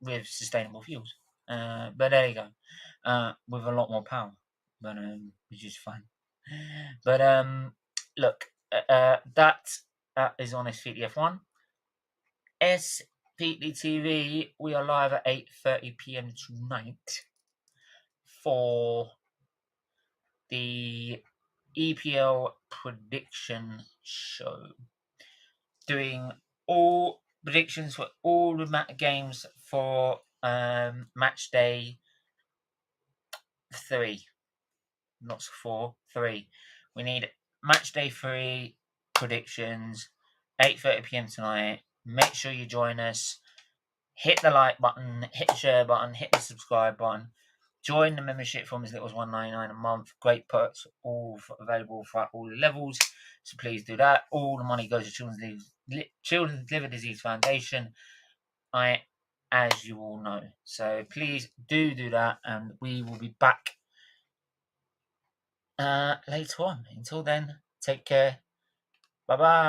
with sustainable fuels. But there you go, with a lot more power, but which is fine. But look, that is on SFeatley F1. SFeatleyTV, we are live at 8:30 p.m. tonight for the EPL prediction show, doing all predictions for all the games for match day 3, not 4, 3. We need match day 3 predictions, 8:30 p.m. tonight. Make sure you join us. Hit the like button, hit the share button, hit the subscribe button. Join the membership from as little as $1.99 a month. Great perks, all available for all the levels. So please do that. All the money goes to Children's Liver Disease Foundation, as you all know. So please do that, and we will be back later on. Until then, take care. Bye bye.